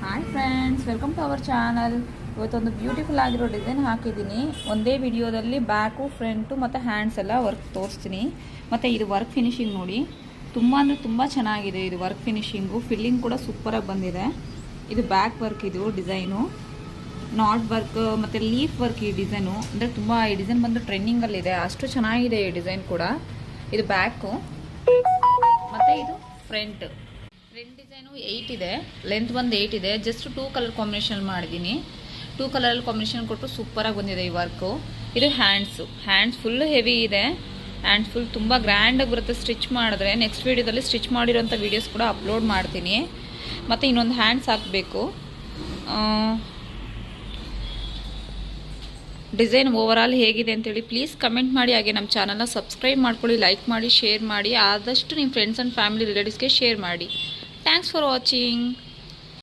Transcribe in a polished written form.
Hi friends, welcome to our channel. ಇವತ್ತೊಂದು beautiful ಆಗಿರೋ design ಹಾಕಿದ್ದೀನಿ. ಒಂದೇ ವಿಡಿಯೋದಲ್ಲಿ ಬ್ಯಾಕು, ಫ್ರಂಟು ಮತ್ತು ಹ್ಯಾಂಡ್ಸ್ ಎಲ್ಲ ವರ್ಕ್ ತೋರಿಸ್ತೀನಿ. ಮತ್ತು ಇದು ವರ್ಕ್ ಫಿನಿಶಿಂಗ್ ನೋಡಿ, ತುಂಬ ಅಂದರೆ ತುಂಬ ಚೆನ್ನಾಗಿದೆ. ಇದು ವರ್ಕ್ ಫಿನಿಶಿಂಗು, ಫಿಲ್ಲಿಂಗ್ ಕೂಡ ಸೂಪರಾಗಿ ಬಂದಿದೆ. ಇದು ಬ್ಯಾಕ್ ವರ್ಕ್, ಇದು ಡಿಸೈನು ನಾಟ್ ವರ್ಕ್ ಮತ್ತು ಲೀಫ್ ವರ್ಕ್. ಈ ಡಿಸೈನು ಅಂದರೆ ತುಂಬ, ಈ ಡಿಸೈನ್ ಬಂದು ಟ್ರೆಂಡಿಂಗಲ್ಲಿದೆ, ಅಷ್ಟು ಚೆನ್ನಾಗಿದೆ ಈ ಡಿಸೈನ್ ಕೂಡ. ಇದು ಬ್ಯಾಕು ಮತ್ತು ಇದು ಫ್ರಂಟ್ ಡಿಸೈನು 8 ಇದೆ, ಲೆಂತ್ ಬಂದು 8 ಇದೆ. ಜಸ್ಟ್ 2 ಕಲರ್ ಕಾಂಬಿನೇಷನ್ ಮಾಡಿದ್ದೀನಿ. 2 ಕಲರ್ ಕಾಂಬಿನೇಷನ್ ಕೊಟ್ಟು ಸೂಪರಾಗಿ ಬಂದಿದೆ ಈ ವರ್ಕು. ಇದು ಹ್ಯಾಂಡ್ಸ್ ಫುಲ್ ಹೆವಿ ಇದೆ. ಹ್ಯಾಂಡ್ಸ್ ಫುಲ್ ತುಂಬ ಗ್ರ್ಯಾಂಡಾಗಿ ಬರುತ್ತೆ ಸ್ಟಿಚ್ ಮಾಡಿದ್ರೆ. ನೆಕ್ಸ್ಟ್ ವೀಡಿಯೋದಲ್ಲಿ ಸ್ಟಿಚ್ ಮಾಡಿರೋಂಥ ವೀಡಿಯೋಸ್ ಕೂಡ ಅಪ್ಲೋಡ್ ಮಾಡ್ತೀನಿ. ಮತ್ತು ಇನ್ನೊಂದು ಹ್ಯಾಂಡ್ಸ್ ಹಾಕಬೇಕು. ಡಿಸೈನ್ ಓವರಾಲ್ ಹೇಗಿದೆ ಅಂತೇಳಿ ಪ್ಲೀಸ್ ಕಮೆಂಟ್ ಮಾಡಿ. ಹಾಗೆ ನಮ್ಮ ಚಾನಲ್ನ ಸಬ್ಸ್ಕ್ರೈಬ್ ಮಾಡ್ಕೊಳ್ಳಿ, ಲೈಕ್ ಮಾಡಿ, ಶೇರ್ ಮಾಡಿ. ಆದಷ್ಟು ನಿಮ್ಮ ಫ್ರೆಂಡ್ಸ್ ಆ್ಯಂಡ್ ಫ್ಯಾಮಿಲಿ ರಿಲೇಟಿವ್ಸ್ಗೆ ಶೇರ್ ಮಾಡಿ. Thanks for watching.